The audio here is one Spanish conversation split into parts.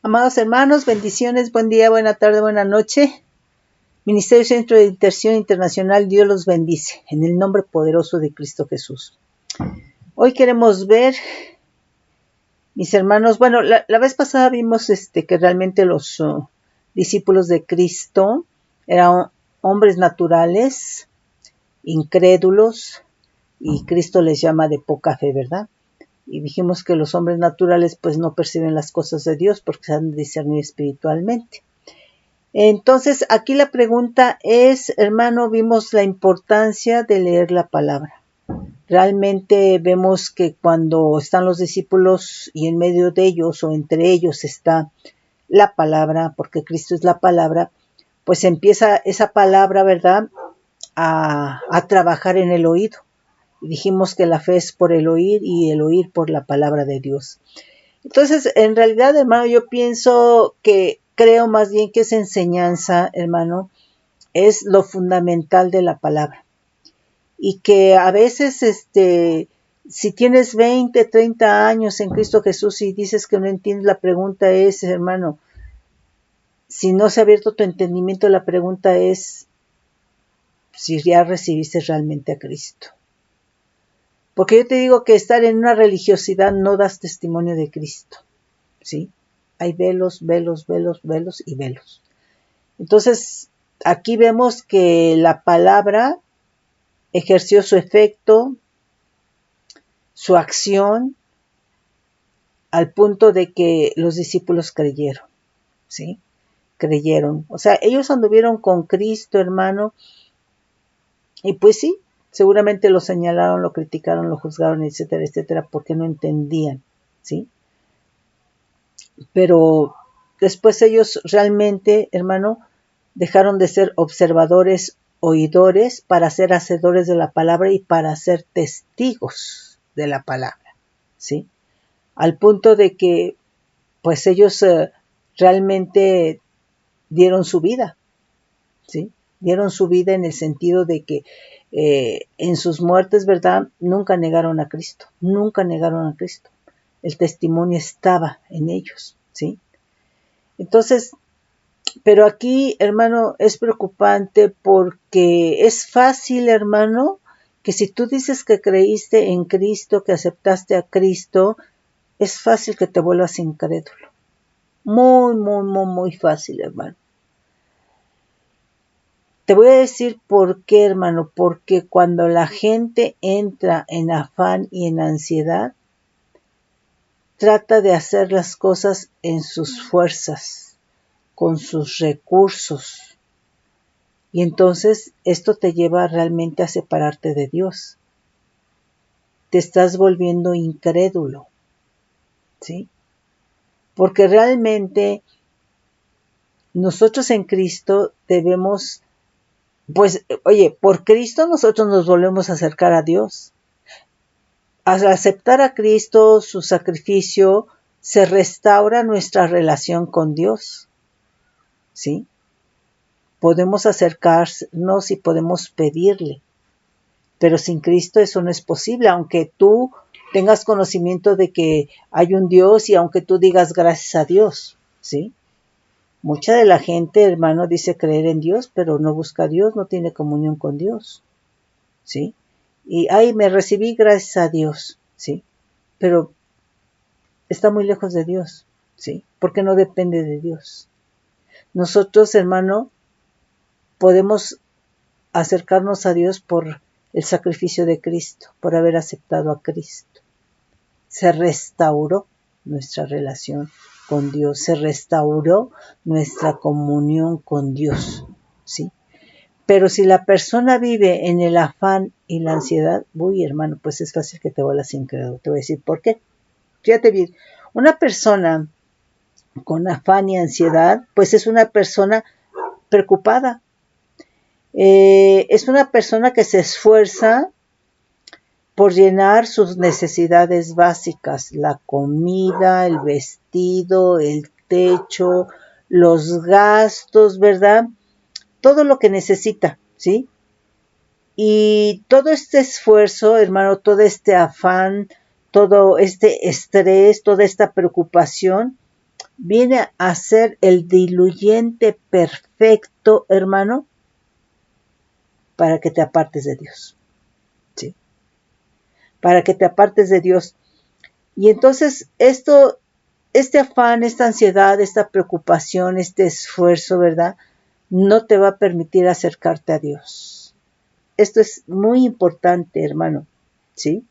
Amados hermanos, bendiciones, buen día, buena tarde, buena noche. Ministerio Centro de Intercesión Internacional, Dios los bendice, en el nombre poderoso de Cristo Jesús. Hoy queremos ver, mis hermanos, bueno, la vez pasada vimos que realmente los discípulos de Cristo eran hombres naturales, incrédulos, y Cristo les llama de poca fe, ¿verdad? Y dijimos que los hombres naturales pues no perciben las cosas de Dios porque se han de discernir espiritualmente. Entonces, aquí la pregunta es, hermano, vimos la importancia de leer la palabra. Realmente vemos que cuando están los discípulos y en medio de ellos o entre ellos está la palabra, porque Cristo es la palabra, pues empieza esa palabra, ¿verdad?, a trabajar en el oído. Y dijimos que la fe es por el oír y el oír por la palabra de Dios. Entonces, en realidad, hermano, yo creo más bien que esa enseñanza, hermano, es lo fundamental de la palabra. Y que a veces, si tienes 20, 30 años en Cristo Jesús y dices que no entiendes, la pregunta es, hermano, si no se ha abierto tu entendimiento, la pregunta es si ya recibiste realmente a Cristo. Porque yo te digo que estar en una religiosidad no das testimonio de Cristo, ¿sí? Hay velos y velos. Entonces, aquí vemos que la palabra ejerció su efecto, su acción, al punto de que los discípulos creyeron, ¿sí? Creyeron. O sea, ellos anduvieron con Cristo, hermano, y pues sí, seguramente lo señalaron, lo criticaron, lo juzgaron, etcétera, etcétera, porque no entendían, ¿sí? Pero después ellos realmente, hermano, dejaron de ser observadores, oidores, para ser hacedores de la palabra y para ser testigos de la palabra, ¿sí? Al punto de que, pues ellos realmente dieron su vida, ¿sí? Dieron su vida en el sentido de que en sus muertes, ¿verdad?, nunca negaron a Cristo, nunca negaron a Cristo. El testimonio estaba en ellos, ¿sí? Entonces, pero aquí, hermano, es preocupante porque es fácil, hermano, que si tú dices que creíste en Cristo, que aceptaste a Cristo, es fácil que te vuelvas incrédulo. Muy fácil, hermano. Te voy a decir por qué, hermano, porque cuando la gente entra en afán y en ansiedad, trata de hacer las cosas en sus fuerzas, con sus recursos. Y entonces esto te lleva realmente a separarte de Dios. Te estás volviendo incrédulo, ¿sí? Porque realmente nosotros en Cristo debemos, pues, oye, por Cristo nosotros nos volvemos a acercar a Dios. Al aceptar a Cristo, su sacrificio, se restaura nuestra relación con Dios, ¿sí? Podemos acercarnos y podemos pedirle, pero sin Cristo eso no es posible, aunque tú tengas conocimiento de que hay un Dios y aunque tú digas gracias a Dios, ¿sí? Mucha de la gente, hermano, dice creer en Dios, pero no busca a Dios, no tiene comunión con Dios, ¿sí? Y, me recibí gracias a Dios, ¿sí? Pero está muy lejos de Dios, ¿sí? Porque no depende de Dios. Nosotros, hermano, podemos acercarnos a Dios por el sacrificio de Cristo, por haber aceptado a Cristo. Se restauró nuestra relación con Dios, se restauró nuestra comunión con Dios, ¿sí? Pero si la persona vive en el afán y la ansiedad, uy, hermano, pues es fácil que te vuelvas incrédulo. Te voy a decir por qué. Fíjate bien, una persona con afán y ansiedad, pues es una persona preocupada. Es una persona que se esfuerza por llenar sus necesidades básicas, la comida, el vestido, el techo, los gastos, ¿verdad? Todo lo que necesita, ¿sí? Y todo este esfuerzo, hermano, todo este afán, todo este estrés, toda esta preocupación, viene a ser el diluyente perfecto, hermano, para que te apartes de Dios. ¿Sí? Para que te apartes de Dios. Y entonces este afán, esta ansiedad, esta preocupación, este esfuerzo, ¿verdad? No te va a permitir acercarte a Dios. Esto es muy importante, hermano. ¿Sí?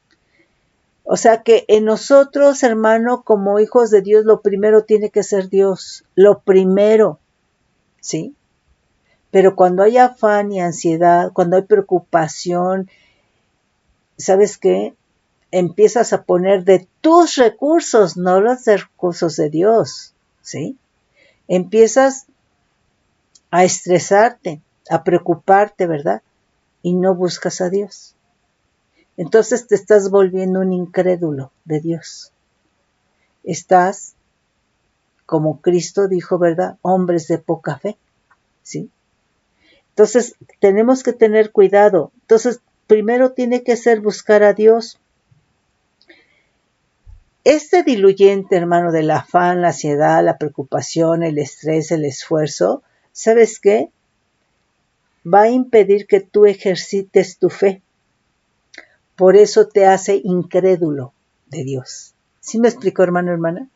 O sea que en nosotros, hermano, como hijos de Dios, lo primero tiene que ser Dios. Lo primero. ¿Sí? Pero cuando hay afán y ansiedad, cuando hay preocupación, ¿sabes qué? Empiezas a poner de tus recursos, no los recursos de Dios, ¿sí? Empiezas a estresarte, a preocuparte, ¿verdad? Y no buscas a Dios. Entonces te estás volviendo un incrédulo de Dios. Estás, como Cristo dijo, ¿verdad? Hombres de poca fe, ¿sí? Entonces tenemos que tener cuidado. Entonces primero tiene que ser buscar a Dios. Este diluyente, hermano, del afán, la ansiedad, la preocupación, el estrés, el esfuerzo, ¿sabes qué? Va a impedir que tú ejercites tu fe. Por eso te hace incrédulo de Dios. ¿Sí me explico, hermano, hermana?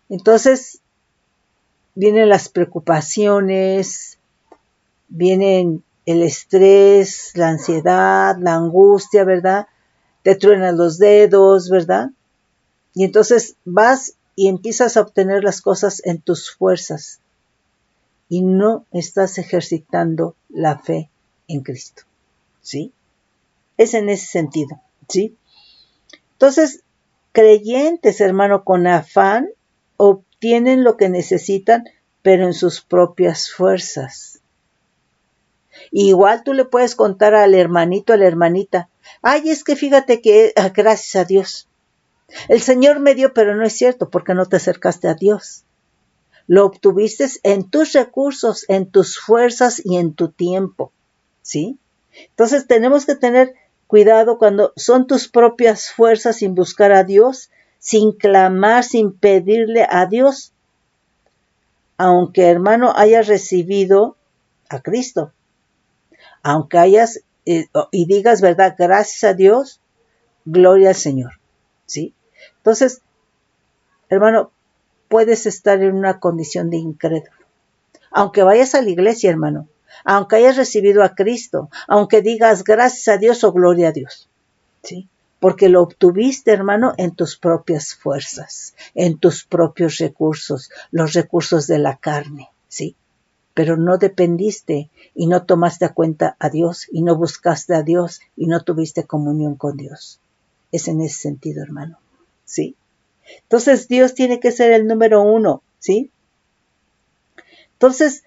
Entonces, vienen las preocupaciones, vienen el estrés, la ansiedad, la angustia, ¿verdad? Te truenan los dedos, ¿verdad? Y entonces vas y empiezas a obtener las cosas en tus fuerzas y no estás ejercitando la fe en Cristo, ¿sí? Es en ese sentido, ¿sí? Entonces, creyentes, hermano, con afán, obtienen lo que necesitan, pero en sus propias fuerzas. Igual tú le puedes contar al hermanito, a la hermanita, ay, es que fíjate que, gracias a Dios, el Señor me dio, pero no es cierto, porque no te acercaste a Dios. Lo obtuviste en tus recursos, en tus fuerzas y en tu tiempo, ¿sí? Entonces tenemos que tener cuidado cuando son tus propias fuerzas sin buscar a Dios, sin clamar, sin pedirle a Dios, aunque hermano hayas recibido a Cristo, aunque hayas y digas verdad, gracias a Dios, gloria al Señor, ¿sí? Entonces, hermano, puedes estar en una condición de incrédulo. Aunque vayas a la iglesia, hermano, aunque hayas recibido a Cristo, aunque digas gracias a Dios o gloria a Dios, ¿sí? Porque lo obtuviste, hermano, en tus propias fuerzas, en tus propios recursos, los recursos de la carne, ¿sí? Pero no dependiste y no tomaste a cuenta a Dios y no buscaste a Dios y no tuviste comunión con Dios. Es en ese sentido, hermano, ¿sí? Entonces Dios tiene que ser el número uno, ¿sí? Entonces,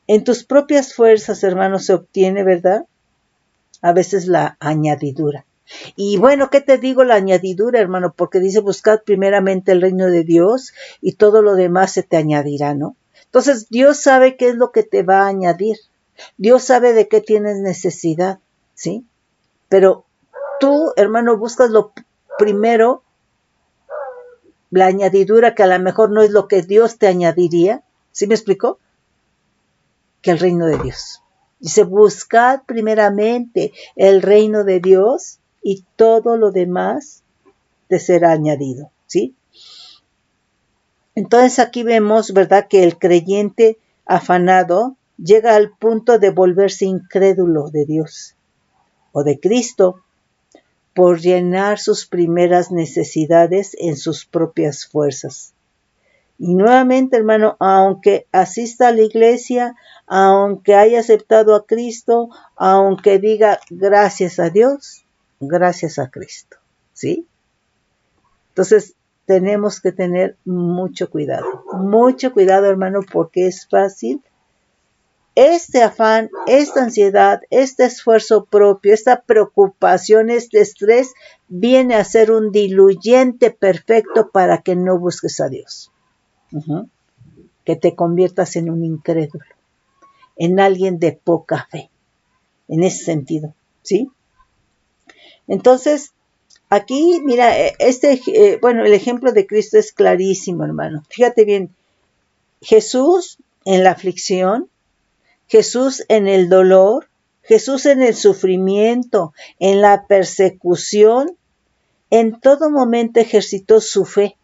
en tus propias fuerzas, hermano, se obtiene, ¿verdad? A veces la añadidura. Y bueno, ¿qué te digo la añadidura, hermano? Porque dice, buscad primeramente el reino de Dios y todo lo demás se te añadirá, ¿no? Entonces, Dios sabe qué es lo que te va a añadir. Dios sabe de qué tienes necesidad, ¿sí? Pero tú, hermano, buscas lo primero, la añadidura que a lo mejor no es lo que Dios te añadiría. ¿Sí me explicó? Que el reino de Dios. Dice, buscad primeramente el reino de Dios y todo lo demás te será añadido, ¿sí? Entonces aquí vemos, ¿verdad?, que el creyente afanado llega al punto de volverse incrédulo de Dios o de Cristo por llenar sus primeras necesidades en sus propias fuerzas. Y nuevamente, hermano, aunque asista a la iglesia, aunque haya aceptado a Cristo, aunque diga gracias a Dios, gracias a Cristo, ¿sí? Entonces, tenemos que tener mucho cuidado, hermano, porque es fácil. Este afán, esta ansiedad, este esfuerzo propio, esta preocupación, este estrés, viene a ser un diluyente perfecto para que no busques a Dios. Que te conviertas en un incrédulo, en alguien de poca fe, en ese sentido, ¿sí? Entonces, aquí, mira, bueno, el ejemplo de Cristo es clarísimo, hermano. Fíjate bien, Jesús en la aflicción, Jesús en el dolor, Jesús en el sufrimiento, en la persecución, en todo momento ejercitó su fe.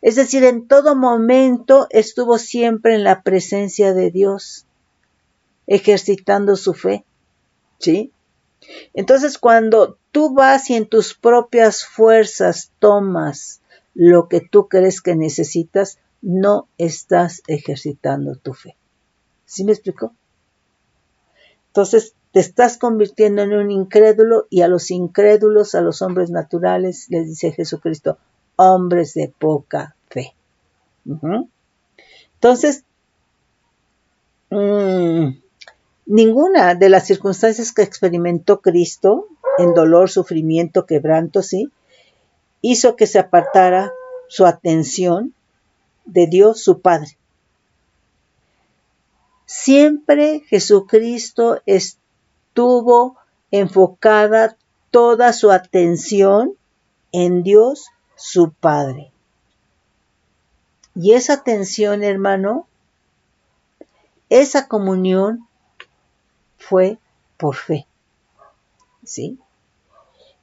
Es decir, en todo momento estuvo siempre en la presencia de Dios, ejercitando su fe, ¿sí? Entonces, cuando tú vas y en tus propias fuerzas tomas lo que tú crees que necesitas, no estás ejercitando tu fe. ¿Sí me explico? Entonces, te estás convirtiendo en un incrédulo y a los incrédulos, a los hombres naturales, les dice Jesucristo, hombres de poca fe. Entonces, ninguna de las circunstancias que experimentó Cristo, en dolor, sufrimiento, quebranto, ¿sí?, hizo que se apartara su atención de Dios, su Padre. Siempre Jesucristo estuvo enfocada toda su atención en Dios, su Padre. Y esa atención, hermano, esa comunión fue por fe, ¿sí?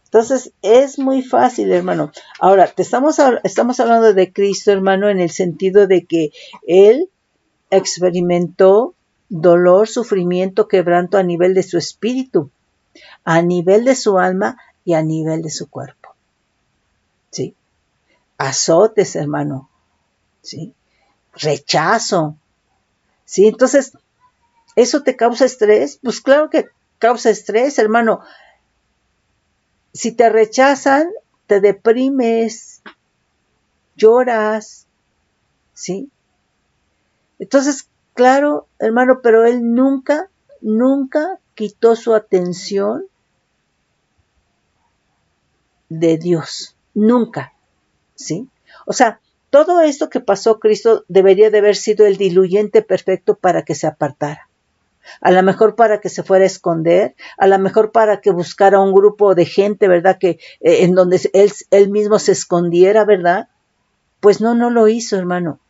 Entonces, es muy fácil, hermano. Ahora, estamos hablando de Cristo, hermano, en el sentido de que Él experimentó dolor, sufrimiento, quebranto a nivel de su espíritu, a nivel de su alma y a nivel de su cuerpo, ¿sí? Azotes, hermano, ¿sí? Rechazo, ¿sí? Entonces, ¿eso te causa estrés? Pues claro que causa estrés, hermano. Si te rechazan, te deprimes, lloras, ¿sí? Entonces, claro, hermano, pero él nunca quitó su atención de Dios, nunca, ¿sí? O sea, todo esto que pasó Cristo debería de haber sido el diluyente perfecto para que se apartara. A lo mejor para que se fuera a esconder, a lo mejor para que buscara un grupo de gente, ¿verdad? Que en donde él mismo se escondiera, ¿verdad? Pues no lo hizo, hermano.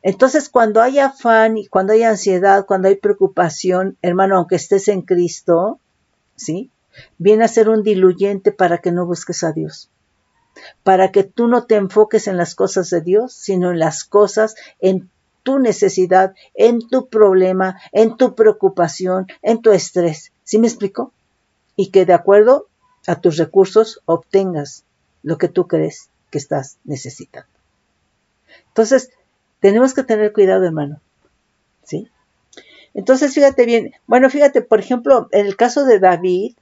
Entonces, cuando hay afán y cuando hay ansiedad, cuando hay preocupación, hermano, aunque estés en Cristo, ¿sí?, viene a ser un diluyente para que no busques a Dios. Para que tú no te enfoques en las cosas de Dios, sino en las cosas, en tu necesidad, en tu problema, en tu preocupación, en tu estrés. ¿Sí me explico? Y que de acuerdo a tus recursos obtengas lo que tú crees que estás necesitando. Entonces, tenemos que tener cuidado, hermano, ¿sí? Entonces, fíjate bien. Bueno, fíjate, por ejemplo, en el caso de David,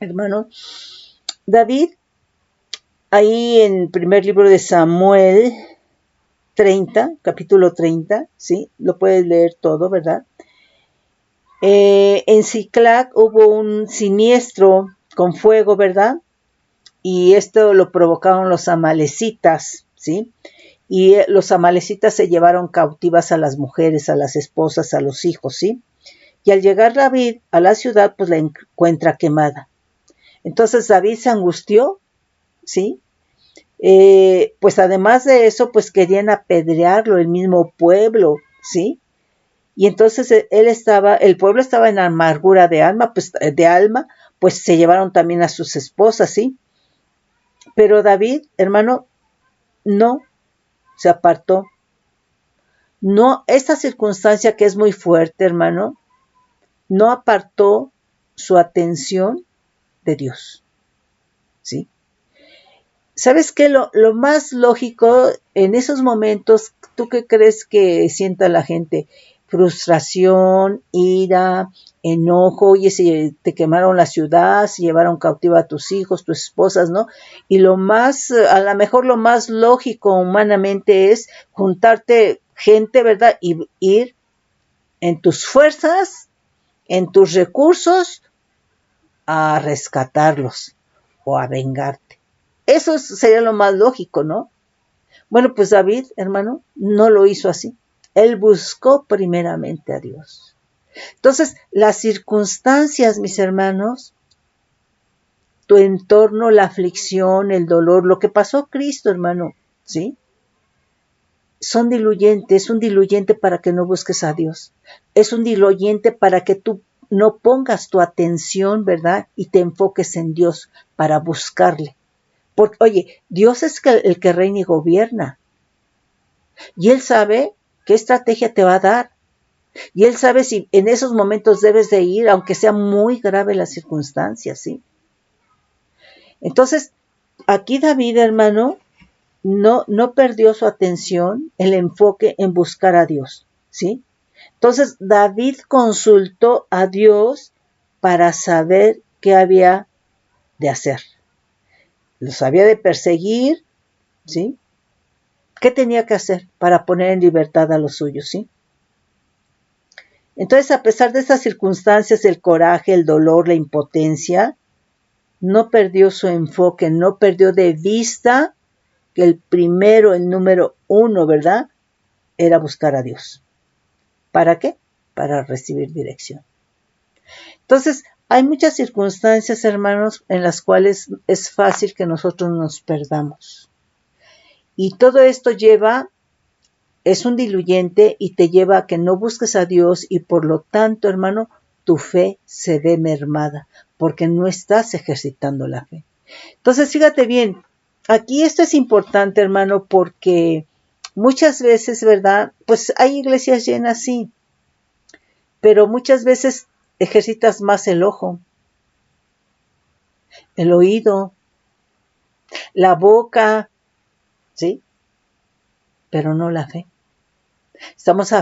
hermano, David, ahí en el primer libro de Samuel 30, capítulo 30, ¿sí? Lo puedes leer todo, ¿verdad? En Siclac hubo un siniestro con fuego, ¿verdad? Y esto lo provocaron los amalecitas, ¿sí? Y los amalecitas se llevaron cautivas a las mujeres, a las esposas, a los hijos, ¿sí? Y al llegar David a la ciudad, pues la encuentra quemada. Entonces David se angustió, ¿sí? Pues además de eso, pues querían apedrearlo, el mismo pueblo, ¿sí? Y entonces el pueblo estaba en amargura de alma, pues se llevaron también a sus esposas, ¿sí? Pero David, hermano, no se apartó. No, esta circunstancia que es muy fuerte, hermano, no apartó su atención de Dios, ¿sí? ¿Sabes qué? Lo más lógico en esos momentos, ¿tú qué crees que sienta la gente? Frustración, ira, enojo, oye, te quemaron la ciudad, se llevaron cautiva a tus hijos, tus esposas, ¿no? Y a lo mejor lo más lógico humanamente es juntarte gente, ¿verdad? Y ir en tus fuerzas, en tus recursos, a rescatarlos o a vengarte. Eso sería lo más lógico, ¿no? Bueno, pues David, hermano, no lo hizo así. Él buscó primeramente a Dios. Entonces, las circunstancias, mis hermanos, tu entorno, la aflicción, el dolor, lo que pasó Cristo, hermano, ¿sí? Son diluyentes, es un diluyente para que no busques a Dios. Es un diluyente para que tú no pongas tu atención, ¿verdad? Y te enfoques en Dios para buscarle. Porque, oye, Dios es el que reina y gobierna. Y Él sabe qué estrategia te va a dar. Y Él sabe si en esos momentos debes de ir, aunque sea muy grave la circunstancia, ¿sí? Entonces, aquí David, hermano, no perdió su atención, el enfoque en buscar a Dios, ¿sí? Entonces, David consultó a Dios para saber qué había de hacer. Los había de perseguir, ¿sí? ¿Qué tenía que hacer para poner en libertad a los suyos, sí? Entonces, a pesar de estas circunstancias, el coraje, el dolor, la impotencia, no perdió su enfoque, no perdió de vista que el número uno, ¿verdad? Era buscar a Dios. ¿Para qué? Para recibir dirección. Entonces, hay muchas circunstancias, hermanos, en las cuales es fácil que nosotros nos perdamos. Y todo esto es un diluyente y te lleva a que no busques a Dios y por lo tanto, hermano, tu fe se ve mermada porque no estás ejercitando la fe. Entonces, fíjate bien, aquí esto es importante, hermano, porque muchas veces, ¿verdad? Pues hay iglesias llenas, sí, pero muchas veces ejercitas más el ojo, el oído, la boca, ¿sí? Pero no la fe. Estamos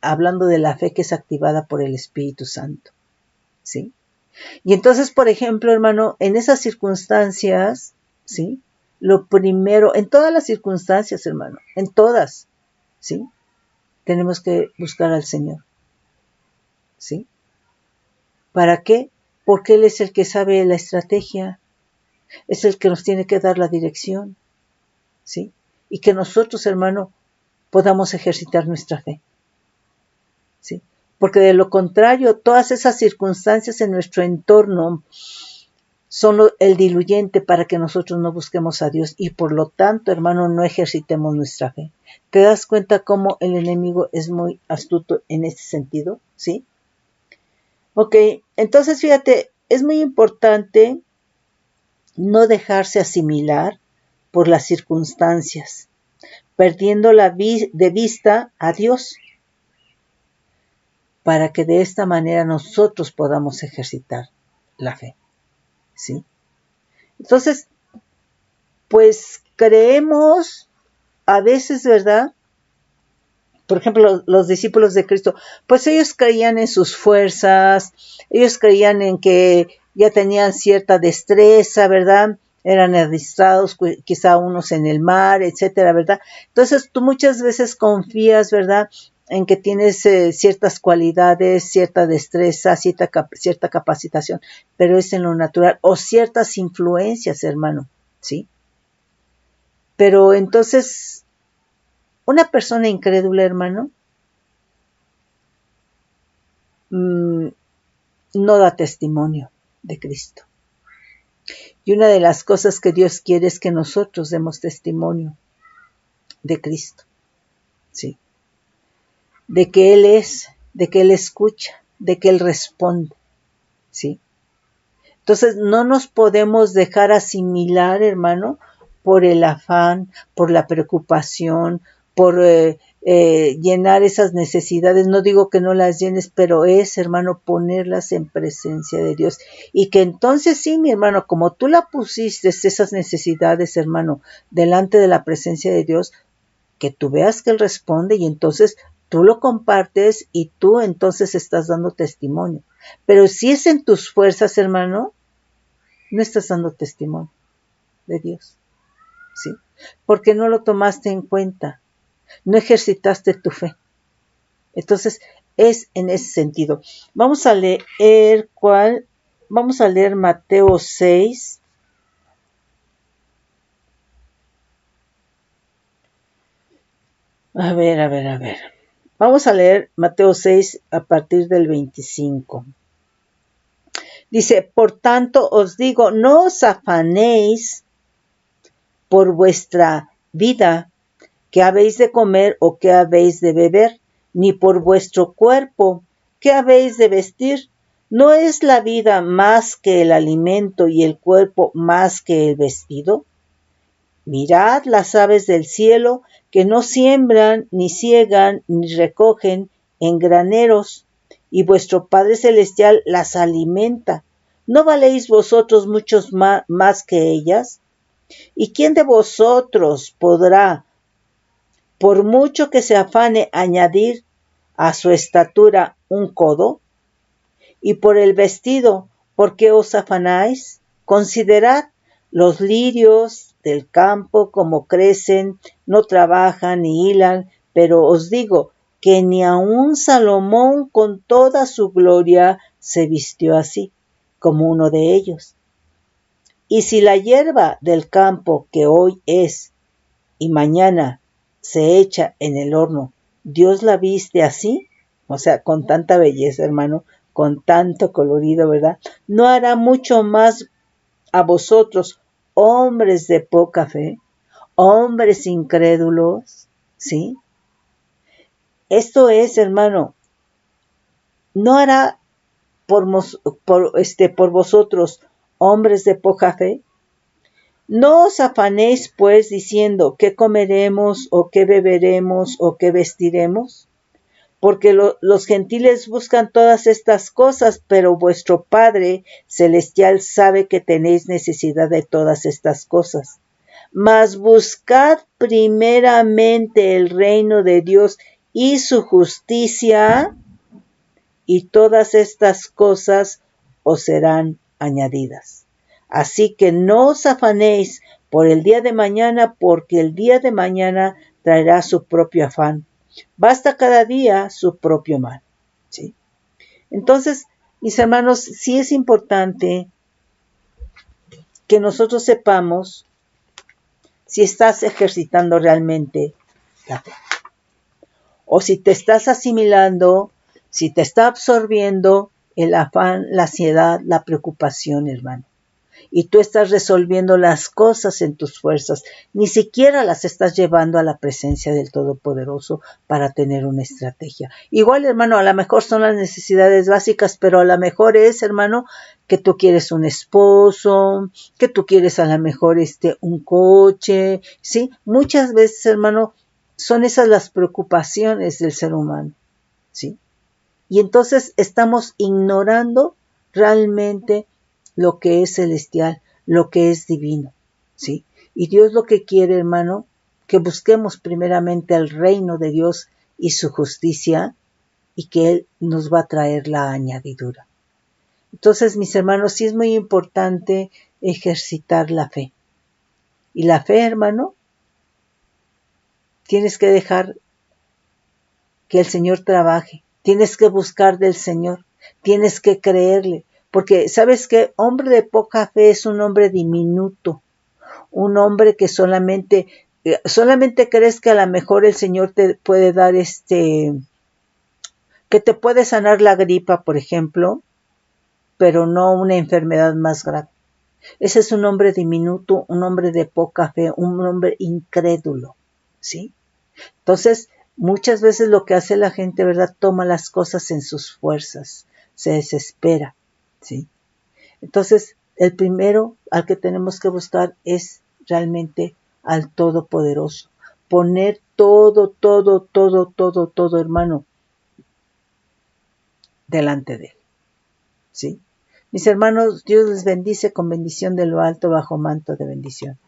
hablando de la fe que es activada por el Espíritu Santo, ¿sí? Y entonces, por ejemplo, hermano, en esas circunstancias, ¿sí? Lo primero, en todas las circunstancias, hermano, en todas, ¿sí? Tenemos que buscar al Señor, ¿sí? ¿Para qué? Porque Él es el que sabe la estrategia, es el que nos tiene que dar la dirección, ¿sí? Y que nosotros, hermano, podamos ejercitar nuestra fe, ¿sí? Porque de lo contrario, todas esas circunstancias en nuestro entorno son el diluyente para que nosotros no busquemos a Dios y por lo tanto, hermano, no ejercitemos nuestra fe. ¿Te das cuenta cómo el enemigo es muy astuto en este sentido? ¿Sí? Ok, entonces fíjate, es muy importante no dejarse asimilar por las circunstancias, perdiendo de vista a Dios, para que de esta manera nosotros podamos ejercitar la fe, ¿sí? Entonces, pues creemos a veces, ¿verdad? Por ejemplo, los discípulos de Cristo, pues ellos creían en sus fuerzas, ellos creían en que ya tenían cierta destreza, ¿verdad? Eran adistrados, quizá unos en el mar, etcétera, ¿verdad? Entonces tú muchas veces confías, ¿verdad? En que tienes ciertas cualidades, cierta destreza, cierta capacitación, pero es en lo natural, o ciertas influencias, hermano, ¿sí? Pero entonces, una persona incrédula, hermano, no da testimonio de Cristo. Y una de las cosas que Dios quiere es que nosotros demos testimonio de Cristo, ¿sí? De que Él es, de que Él escucha, de que Él responde, ¿sí? Entonces no nos podemos dejar asimilar, hermano, por el afán, por la preocupación, por llenar esas necesidades. No digo que no las llenes, pero es, hermano, ponerlas en presencia de Dios. Y que entonces sí, mi hermano, como tú la pusiste, esas necesidades, hermano, delante de la presencia de Dios, que tú veas que Él responde y entonces tú lo compartes y tú entonces estás dando testimonio. Pero si es en tus fuerzas, hermano, no estás dando testimonio de Dios, ¿sí? Porque no lo tomaste en cuenta, no ejercitaste tu fe. Entonces, es en ese sentido. Vamos a leer Mateo 6. A ver. Vamos a leer Mateo 6 a partir del 25. Dice, por tanto os digo, no os afanéis por vuestra vida, qué habéis de comer o qué habéis de beber, ni por vuestro cuerpo, qué habéis de vestir. ¿No es la vida más que el alimento y el cuerpo más que el vestido? Mirad las aves del cielo, que no siembran, ni siegan, ni recogen en graneros, y vuestro Padre Celestial las alimenta. ¿No valéis vosotros muchos más que ellas? ¿Y quién de vosotros podrá, por mucho que se afane, añadir a su estatura un codo? Y por el vestido, ¿por qué os afanáis? Considerad los lirios del campo como crecen, no trabajan ni hilan, pero os digo que ni aun Salomón con toda su gloria se vistió así, como uno de ellos. Y si la hierba del campo que hoy es y mañana se echa en el horno, ¿Dios la viste así? O sea, con tanta belleza, hermano, con tanto colorido, ¿verdad? ¿No hará mucho más a vosotros, hombres de poca fe, hombres incrédulos? ¿Sí? Esto es, hermano, ¿no hará por vosotros, hombres de poca fe? No os afanéis, pues, diciendo, ¿qué comeremos, o qué beberemos, o qué vestiremos? Porque los gentiles buscan todas estas cosas, pero vuestro Padre Celestial sabe que tenéis necesidad de todas estas cosas. Mas buscad primeramente el reino de Dios y su justicia, y todas estas cosas os serán añadidas. Así que no os afanéis por el día de mañana, porque el día de mañana traerá su propio afán. Basta cada día su propio mal. ¿Sí? Entonces, mis hermanos, sí es importante que nosotros sepamos si estás ejercitando realmente la fe. O si te estás asimilando, si te está absorbiendo el afán, la ansiedad, la preocupación, hermano. Y tú estás resolviendo las cosas en tus fuerzas, ni siquiera las estás llevando a la presencia del Todopoderoso para tener una estrategia. Igual, hermano, a lo mejor son las necesidades básicas, pero a lo mejor es, hermano, que tú quieres un esposo, que tú quieres a lo mejor un coche, ¿sí? Muchas veces, hermano, son esas las preocupaciones del ser humano, ¿sí? Y entonces estamos ignorando realmente lo que es celestial, lo que es divino, ¿sí? Y Dios lo que quiere, hermano, que busquemos primeramente el reino de Dios y su justicia, y que Él nos va a traer la añadidura. Entonces, mis hermanos, sí es muy importante ejercitar la fe. Y la fe, hermano, tienes que dejar que el Señor trabaje. Tienes que buscar del Señor. Tienes que creerle. Porque, ¿sabes qué? Hombre de poca fe es un hombre diminuto. Un hombre que solamente crees que a lo mejor el Señor te puede dar que te puede sanar la gripa, por ejemplo, pero no una enfermedad más grave. Ese es un hombre diminuto, un hombre de poca fe, un hombre incrédulo, ¿sí? Entonces, muchas veces lo que hace la gente, ¿verdad? Toma las cosas en sus fuerzas, se desespera, ¿sí? Entonces, el primero al que tenemos que buscar es realmente al Todopoderoso. Poner todo, hermano, delante de Él, ¿sí? Mis hermanos, Dios les bendice con bendición de lo alto bajo manto de bendición.